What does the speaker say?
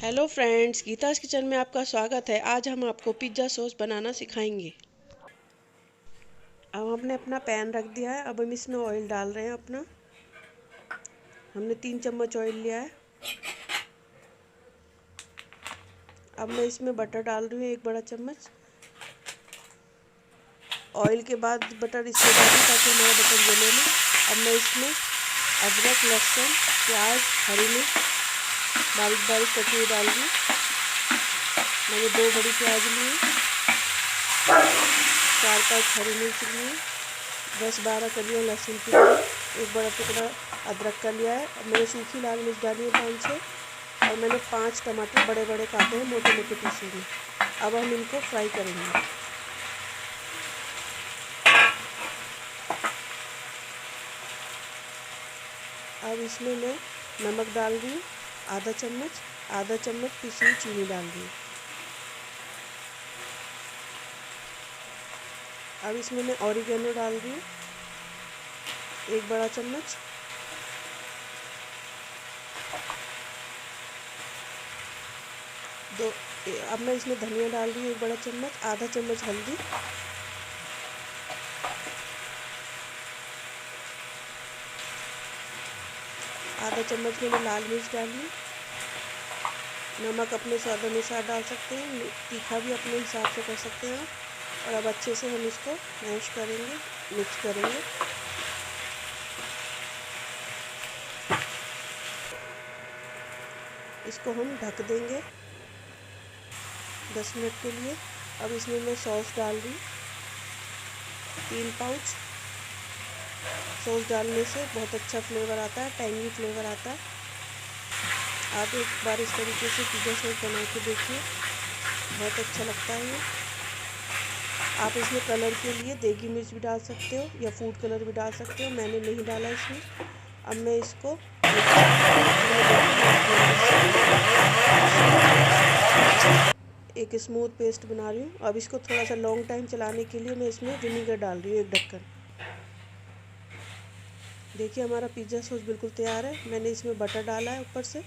Hello friends, गीता's kitchen में आपका स्वागत है। आज हम आपको पिज्ज़ा सॉस बनाना सिखाएंगे। अब हमने अपना पैन रख दिया है। अब हम इसमें ऑयल डाल रहे हैं अपना। हमने 3 चम्मच ऑयल लिया है। अब मैं इसमें बटर डाल रही हूँ 1 बड़ा चम्मच। ऑयल के बाद बटर इसमें डालूँ ताकि हमारा बटर जले ना। अब मैं इसमें अदरक, लहसुन, प्याज, हरी मिर्च बारीक बारीक कटी हुई डाल दी। मैंने 2 बड़ी प्याज ली, 4-5 हरी मिर्च लिए, 10-12 कलियाँ लहसुन की ली, 1 बड़ा टुकड़ा अदरक का लिया है। अब मैंने सूखी लाल मिर्च डाली है 5-6 और मैंने 5 टमाटर बड़े बड़े काटे हैं मोटे मोटे पीसे में। अब हम इनको फ्राई करेंगे। अब इसमें मैं नमक डाल रही हूँ आधा चम्मच पिसी हुई चीनी डाल दी। अब इसमें मैं ऑरिगेनो डाल रही हूँ 1 बड़ा चम्मच। अब मैं इसमें धनिया डाल रही हूँ 1 बड़ा चम्मच, आधा चम्मच हल्दी, आधा चम्मच मैंने लाल मिर्च डाली। नमक अपने स्वाद अनुसार डाल सकते हैं, तीखा भी अपने हिसाब से कर सकते हैं। और अब अच्छे से हम इसको मैश करेंगे, मिक्स करेंगे। इसको हम ढक देंगे 10 मिनट के लिए। अब इसमें मैं सॉस डाल रही 3 पाउच। सॉस डालने से बहुत अच्छा फ्लेवर आता है, टैंगी फ्लेवर आता है। आप एक बार इस तरीके से पिज़्ज़ा सॉस बना के देखिए, बहुत अच्छा लगता है ये। आप इसमें कलर के लिए देगी मिर्च भी डाल सकते हो या फूड कलर भी डाल सकते हो, मैंने नहीं डाला इसमें। अब मैं इसको एक स्मूथ पेस्ट बना रही हूँ। अब इसको थोड़ा सा लॉन्ग टाइम चलाने के लिए मैं इसमें विनेगर डाल रही हूँ 1 ढक्कन। देखिए हमारा पिज़्ज़ा सॉस बिल्कुल तैयार है। मैंने इसमें बटर डाला है ऊपर से